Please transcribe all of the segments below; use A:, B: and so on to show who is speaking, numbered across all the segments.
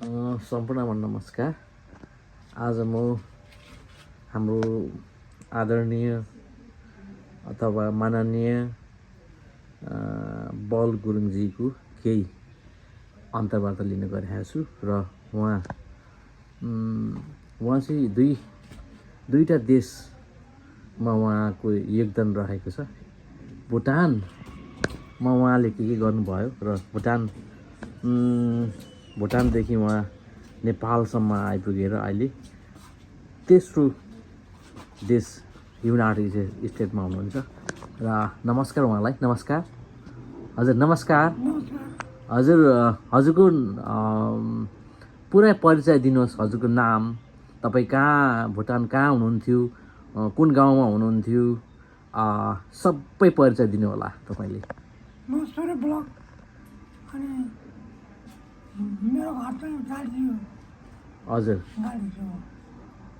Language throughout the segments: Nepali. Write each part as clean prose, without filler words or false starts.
A: सम्पूर्णमा नमस्कार। आज म हाम्रो आदरणीय अथवा माननीय बल गुरुङजीको केही अन्तर्वार्ता लिन गइरहेको छु र उहाँ चाहिँ दुईटा देशमा उहाँको योगदान रहेको छ। भुटानमा उहाँले के गर्नुभयो र भुटानदेखि उहाँ नेपालसम्म आइपुगेर अहिले तेस्रो देश युनाइटेड स्टेटमा हुनुहुन्छ। र नमस्कार उहाँलाई। नमस्कार हजुर। नमस्कार हजुर। हजुरको पुरै परिचय दिनुहोस्। हजुरको नाम, तपाईँ भुटान कहाँ हुनुहुन्थ्यो, कुन गाउँमा हुनुहुन्थ्यो, सबै परिचय दिनु होला तपाईँले।
B: म सुरे ब्लक अनि मेरो घर चाहिँ गालीछु।
A: हजुर।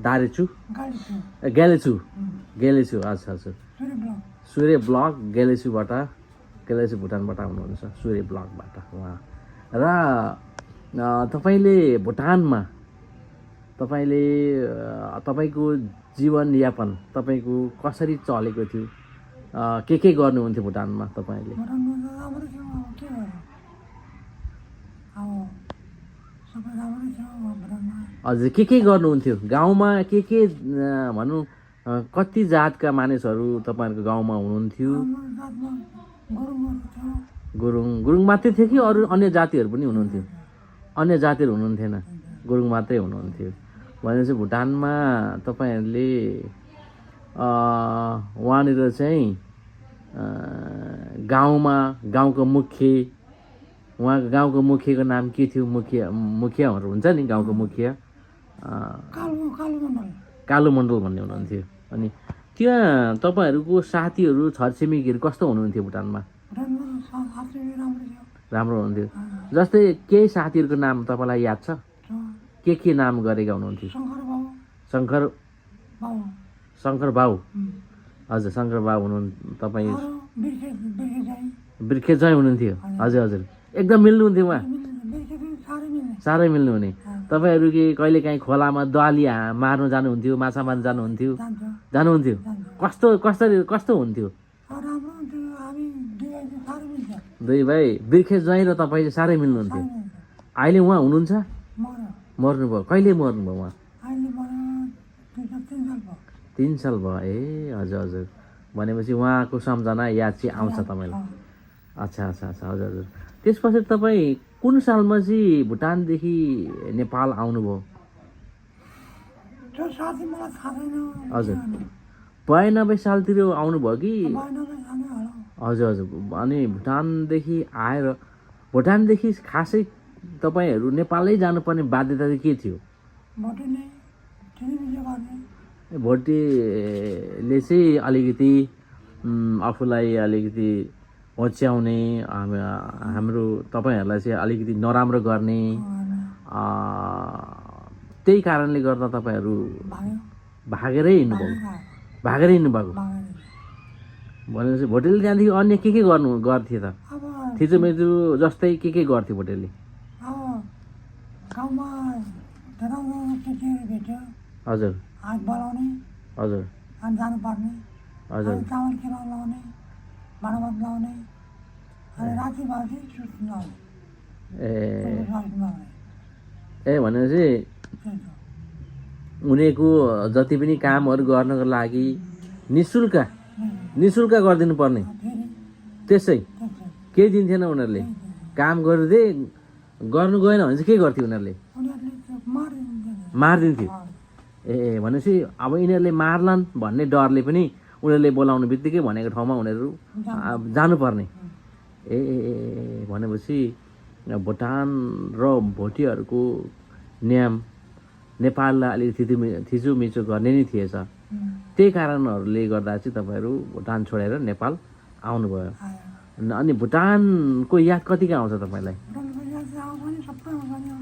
B: गालीछु
A: गेलेछु। अच्छा हजुर। सूर्य ब्लक गेलेछु भुटानबाट आउनुहुन्छ, सूर्य ब्लकबाट उहाँ। र तपाईँले भुटानमा तपाईँको जीवनयापन तपाईँको कसरी चलेको थियो, के गर्नुहुन्थ्यो भुटानमा तपाईँले? हजुर, के गर्नुहुन्थ्यो गाउँमा? के भनौँ, कति जातका मानिसहरू तपाईँहरूको गाउँमा हुनुहुन्थ्यो? गुरुङ मात्रै थियो कि अरू अन्य जातिहरू पनि हुनुहुन्थ्यो? अन्य जातिहरू हुनुहुन्थेन, गुरुङ मात्रै हुनुहुन्थ्यो। भनेपछि भुटानमा तपाईँहरूले वहाँनिर चाहिँ गाउँको उहाँको गाउँको मुखियाको नाम के थियो? मुखियाहरू हुन्छ नि, गाउँको मुखिया कालु मण्डल भन्ने हुनुहुन्थ्यो। अनि त्यहाँ तपाईँहरूको साथीहरू, छरछिमेकीहरू कस्तो हुनुहुन्थ्यो भुटानमा? राम्रो हुनुहुन्थ्यो। जस्तै केही साथीहरूको नाम तपाईँलाई याद छ? के नाम गरेका हुनुहुन्थ्यो? शङ्कर बाउ। हजुर, शङ्कर बाउ तपाईँ बिर्खेजै हुनुहुन्थ्यो। हजुर, एकदम मिल्नुहुन्थ्यो उहाँ, साह्रै मिल्नुहुने। तपाईँहरू कि कहिलेकाहीँ खोलामा दुवाली मार्नु जानुहुन्थ्यो, माछा मार्नु जानुहुन्थ्यो? कस्तो हुन्थ्यो? दुई भाइ बिर्खेजै र तपाईँ चाहिँ साह्रै मिल्नुहुन्थ्यो। अहिले उहाँ हुनुहुन्छ? मर्नुभयो। कहिले मर्नुभयो उहाँ? 3 साल भयो। ए हजुर। भनेपछि उहाँको सम्झना याद चाहिँ आउँछ तपाईँलाई? अच्छा। हजुर। त्यसपछि तपाईँ कुन सालमा चाहिँ भुटानदेखि नेपाल आउनुभयो? हजुर, 92 सालतिर आउनुभयो कि? हजुर। अनि भुटानदेखि खासै तपाईँहरू नेपालै जानुपर्ने बाध्यता चाहिँ के थियो? भोटेले चाहिँ अलिकति आफूलाई अलिकति होच्याउने, हाम्रो तपाईँहरूलाई चाहिँ अलिकति नराम्रो गर्ने, त्यही कारणले गर्दा तपाईँहरू भागेरै हिँड्नुभएको। भनेपछि भोटेले त्यहाँदेखि अन्य के गर्थे त? थिचोमिचो जस्तै के गर्थे भोटेले? हजुर। हजुर। भनेपछि उनीहरूको जति पनि कामहरू गर्नको लागि निःशुल्क गरिदिनु पर्ने, त्यसै केही दिन्थेन उनीहरूले? काम गर्नु गएन भने चाहिँ के गर्थे उनीहरूले? मारिदिन्थ्यो। भनेपछि अब यिनीहरूले मार्लान् भन्ने डरले पनि उनीहरूले बोलाउने बित्तिकै भनेको ठाउँमा उनीहरू जानुपर्ने। भनेपछि भुटान र भोटेहरूको नियम नेपाललाई अलिकति थिचोमिचो गर्ने नै थिएछ। त्यही कारणहरूले गर्दा चाहिँ तपाईँहरू भुटान छोडेर नेपाल आउनुभयो। अनि भुटानको याद कतिको आउँछ तपाईँलाई?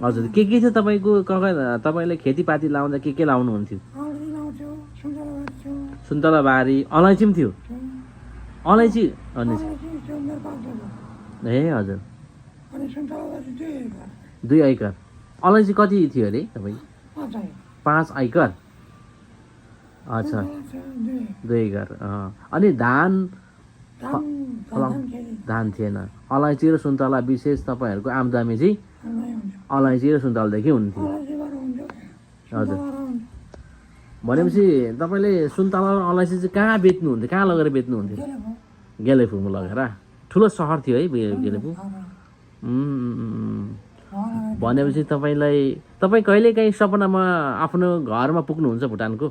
A: हजुर, के थियो तपाईँको? तपाईँले खेतीपाती लाउँदा के लाउनुहुन्थ्यो? सुन्तला बारी, अलैँची पनि थियो? अलैँची ए हजुर। 2 एकर अलैँची कति थियो अरे तपाईँ?
B: 5
A: 5 ऐकर। अच्छा, 2 ऐकर। अनि धान थिएन। अलैँची र सुन्तला विशेष तपाईँहरूको आमदामी चाहिँ अलैँची र सुन्तलादेखि हुन्थ्यो। हजुर, भनेपछि तपाईँले सुन्तला र अलैँची चाहिँ कहाँ बेच्नुहुन्थ्यो? कहाँ लगेर बेच्नुहुन्थ्यो? गेलेफुमा लगेर। ठुलो सहर थियो है गेलेफु? भनेपछि तपाईँ कहिलेकाहीँ सपनामा आफ्नो घरमा पुग्नुहुन्छ भुटानको?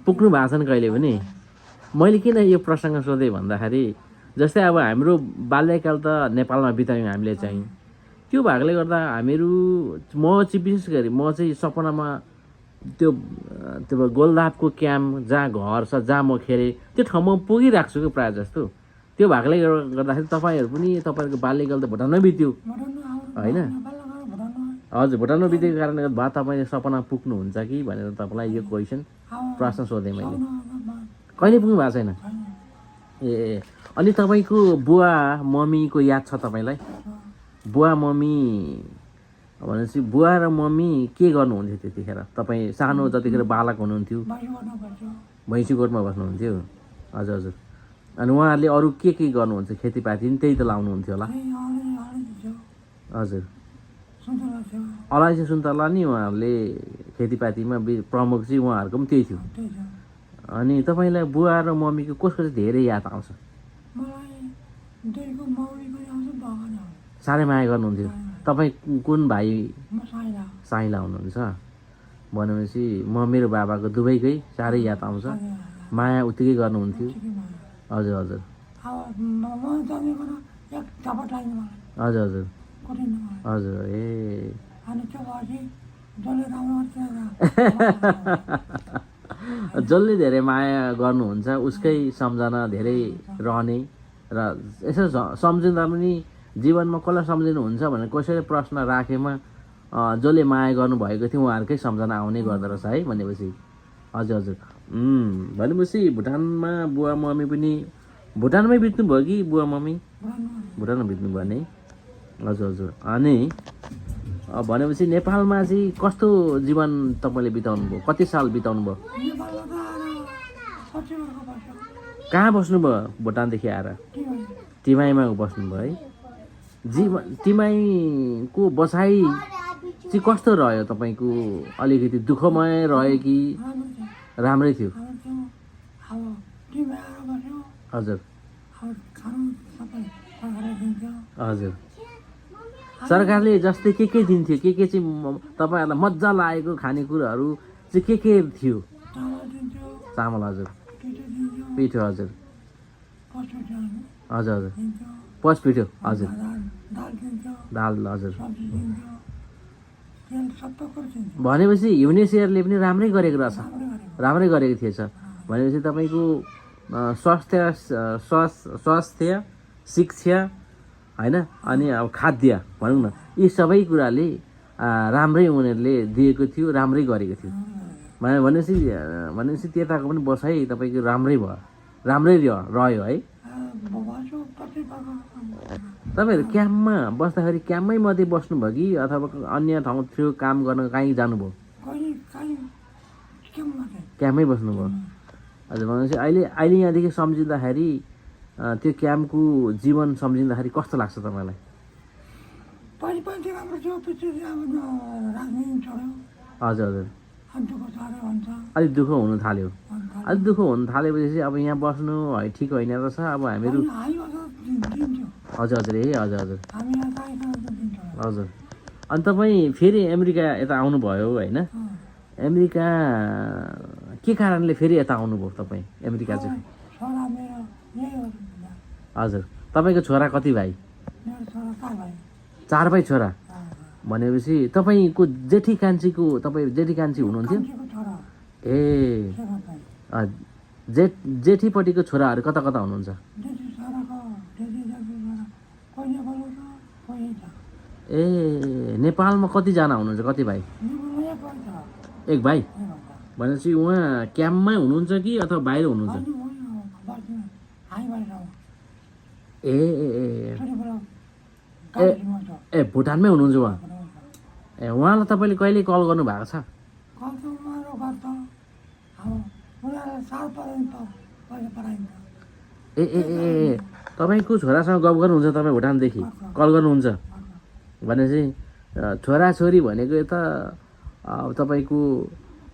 A: पुग्नु भएको छैन कहिले पनि? मैले किन यो प्रसङ्ग सोधेँ भन्दाखेरि जस्तै अब हाम्रो बाल्यकाल त नेपालमा बितायौँ हामीले चाहिँ, त्यो भएकोले गर्दा हामीहरू म चाहिँ विशेष गरी म चाहिँ सपनामा त्यो गोलदापको क्याम्प जहाँ घर छ जहाँ म खेलेँ त्यो ठाउँमा पुगिरहेको छु कि प्रायः जस्तो। त्यो भएकोले गर्दाखेरि तपाईँहरू पनि तपाईँहरूको बाल्यकाल त भुटानमै बित्यो होइन? हजुर, भुटानमा बितेको कारणले गर्दा भए तपाईँले सपना पुग्नुहुन्छ कि भनेर तपाईँलाई यो क्वेसन प्रश्न सोधेँ मैले। कहिले पुग्नु भएको छैन? ए, अनि तपाईँको बुवा मम्मीको याद छ तपाईँलाई? बुवा मम्मी भनेपछि बुवा र मम्मी के गर्नुहुन्थ्यो त्यतिखेर? तपाईँ सानो जतिखेर बालक हुनुहुन्थ्यो, भैँसीकोटमा बस्नुहुन्थ्यो। हजुर हजुर। अनि उहाँहरूले अरू के गर्नुहुन्थ्यो? खेतीपाती पनि त्यही त लाउनुहुन्थ्यो होला? हजुर, अलैँची सुन्तला नि उहाँहरूले खेतीपातीमा प्रमुख चाहिँ उहाँहरूको पनि त्यही थियो। अनि तपाईँलाई बुवा र मम्मीको कसको चाहिँ धेरै याद आउँछ? साह्रै माया गर्नुहुन्थ्यो। तपाईँ कुन भाइ? साइला हुनुहुन्छ। भनेपछि मम्मी र बाबाको दुवैकै साह्रै याद आउँछ, माया उत्तिकै गर्नुहुन्थ्यो। हजुर हजुर हजुर हजुर हजुर। ए, जसले धेरै माया गर्नुहुन्छ उसकै सम्झना धेरै रहने र यसो सम्झिँदा पनि जीवनमा कसलाई सम्झिनुहुन्छ भनेर कसैले प्रश्न राखेमा जसले माया गर्नुभएको थियो उहाँहरूकै सम्झना आउने गर्दो रहेछ है भनेपछि। हजुर हजुर। भनेपछि भुटानमा बुवा मम्मी पनि भुटानमै बित्नुभयो कि बुवा मम्मी? भुटानमा बित्नुभयो नि? हजुर हजुर। अनि भनेपछि नेपालमा चाहिँ कस्तो जीवन तपाईँले बिताउनु भयो? कति साल बिताउनु भयो? कहाँ बस्नुभयो भुटानदेखि आएर? टिमाईमा बस्नुभयो है? टिमाईको बसाइ चाहिँ कस्तो रह्यो तपाईँको? अलिकति दुःखमय रह्यो कि राम्रै थियो? हजुर हजुर। सरकारले जस्तै के दिन्थ्यो? के चाहिँ तपाईँहरूलाई मजा लागेको खानेकुराहरू चाहिँ के थियो? चामल, हजुर, पिठो, हजुर हजुर हजुर, पचपिठो, हजुर, दाल, हजुर। भनेपछि युनिसेयरले पनि राम्रै गरेको रहेछ, राम्रै गरेको थिएछ। भनेपछि तपाईँको स्वास्थ्य, शिक्षा होइन, अनि अब खाद्य भनौँ न, यी सबै कुराले राम्रै उनीहरूले दिएको थियो, राम्रै गरेको थियो। भनेपछि त्यताको पनि बसाइ तपाईँको राम्रै भयो, राम्रै रह्यो है? तपाईँहरू क्याम्पमा बस्दाखेरि क्याम्पमै मात्रै बस्नुभयो कि अथवा अन्य ठाउँ थियो काम गर्न कहीँ जानुभयो? क्याम्पमै बस्नुभयो। हजुर। भनेपछि अहिले यहाँदेखि सम्झिँदाखेरि त्यो क्याम्पको जीवन सम्झिँदाखेरि कस्तो लाग्छ तपाईँलाई? हजुर हजुर। अलिक दुःख हुनु थाल्यो। अलिक दुःख हुनु थालेपछि अब यहाँ बस्नु है ठिक होइन रहेछ। अब हामीहरू हजुर हजुर। ए, हजुर हजुर हजुर। अनि तपाईँ फेरि अमेरिका यता आउनुभयो होइन? अमेरिका के कारणले फेरि यता आउनुभयो तपाईँ अमेरिका चाहिँ? हजुर। तपाईँको छोरा कति भाइ? 4 भाइ छोरा। भनेपछि तपाईँको जेठी कान्छीको तपाईँ जेठी कान्छी हुनुहुन्थ्यो? ए, जेठीपट्टिको छोराहरू कता कता हुनुहुन्छ? ए, नेपालमा कतिजना हुनुहुन्छ? कति भाइ? 1 भाइ। भनेपछि उहाँ क्याम्पमै हुनुहुन्छ कि अथवा बाहिर हुनुहुन्छ? ए ए ए ए भुटानमै हुनुहुन्छ उहाँ? उहाँलाई तपाईँले कहिले कल गर्नु भएको छ?
B: गर्छ उहाँहरू गर्छ अब उनीहरूलाई साल पहिले पढाइन्छ
A: ए ए ए तपाईँको छोरासँग गफ गर्नुहुन्छ तपाईँ भुटानदेखि कल गर्नुहुन्छ भनेपछि छोराछोरी भनेको त तपाईँको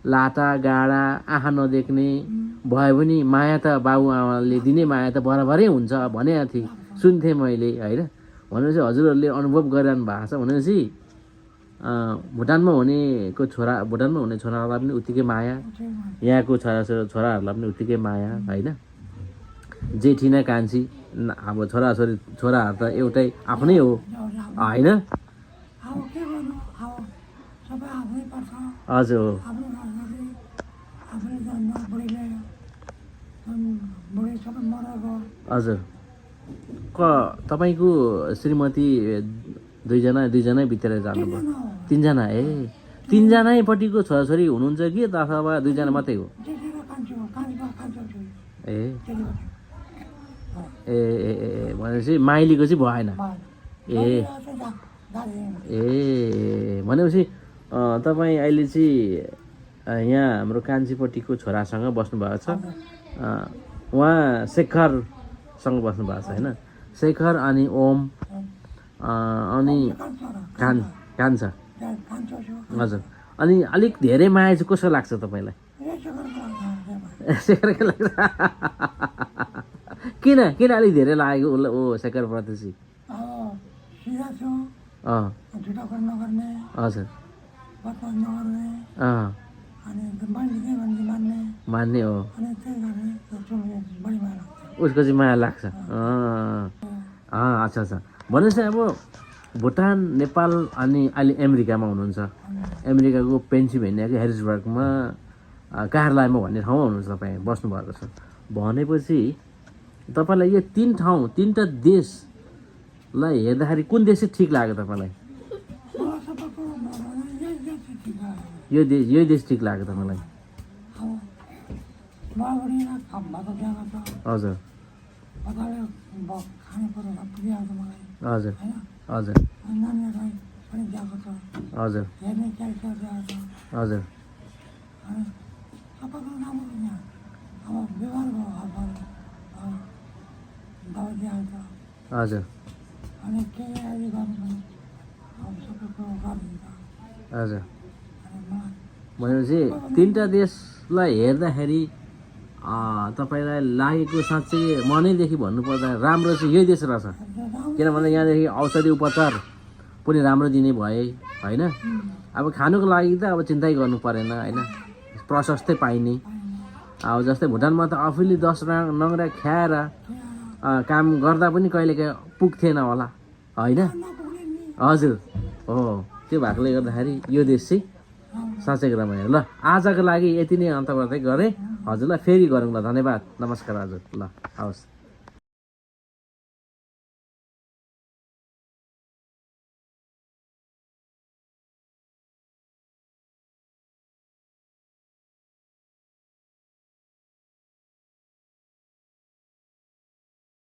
A: लाटा गाडा आँखा नदेख्ने भयो भने माया त बाबुआमाले दिने माया त बराबरै हुन्छ भनेको थिएँ, सुन्थेँ मैले होइन। भनेपछि हजुरहरूले अनुभव गरिरहनु भएको छ भनेपछि भुटानमा हुने छोराहरूलाई पनि उत्तिकै माया, यहाँको छोराहरूलाई पनि उत्तिकै माया होइन। जेठी न कान्छी अब छोराहरू त एउटै आफ्नै हो होइन।
B: अब के गर्नु अब सबै आफ्नै पर्छ
A: हजुर हो
B: आफ्नो घरघरि आफूले जन्म बुढीले बुढी सबै मरेको
A: हजुर। तपाईँको श्रीमती दुईजना बितेर जानुभयो? तिनजना ए तिनजनापट्टिको छोराछोरी हुनुहुन्छ कि अथवा दुईजना मात्रै हो?
B: जेठी र कान्छी हो कान्छी छोरी
A: ए
B: जेठीको
A: ए ए ए भनेपछि माइलीको चाहिँ भएन ए ए भनेपछि तपाईँ अहिले चाहिँ यहाँ हाम्रो कान्छीपट्टिको छोरासँग बस्नुभएको छ, उहाँ शेखरसँग बस्नुभएको छ होइन। शेखर अनि ओम अनि कान्छ हजुर। अनि अलिक धेरै माया चाहिँ कसो लाग्छ तपाईँलाई? शेखरकै लाग्छ किन अलिक धेरै लागेको उसलाई ओ शेखरप्रति चाहिँ? हजुर मान्ने हो उसको चाहिँ माया लाग्छ। अच्छा अच्छा। भनेपछि अब भुटान नेपाल अनि अहिले अमेरिकामा हुनुहुन्छ, अमेरिकाको पेन्सिल्भेनियाको हेरिसबर्गमा कार्लायमा भन्ने ठाउँमा हुनुहुन्छ तपाईँ बस्नुभएको छ भनेपछि तपाईँलाई यो तिनवटा देशलाई हेर्दाखेरि कुन देश चाहिँ ठिक लाग्यो तपाईँलाई? यो देश ठिक लाग्यो तपाईँलाई? हजुर हजुर हजुर हजुर हजुर हजुर हजुर। भनेपछि तिनवटा देशलाई हेर्दाखेरि तपाईँलाई लागेको साँच्चै मनैदेखि भन्नुपर्दा राम्रो चाहिँ यही देश रहेछ, किनभने यहाँदेखि औषधि उपचार पनि राम्रो दिने भए होइन। अब खानुको लागि त अब चिन्तै गर्नु परेन होइन, प्रशस्तै पाइने। अब जस्तै भुटानमा त आफूले 10 नङ्ग्रा खाएर काम गर्दा पनि कहिलेकाहीँ पुग्थेन होला होइन। हजुर हो, त्यो भएकोले गर्दाखेरि यो देश चाहिँ साँच्चै रमाइलो। ल आजको लागि यति नै अन्तर्वार्ता गरेँ हजुरलाई, फेरि गरौँ ल। धन्यवाद, नमस्कार हजुर। ल हवस्।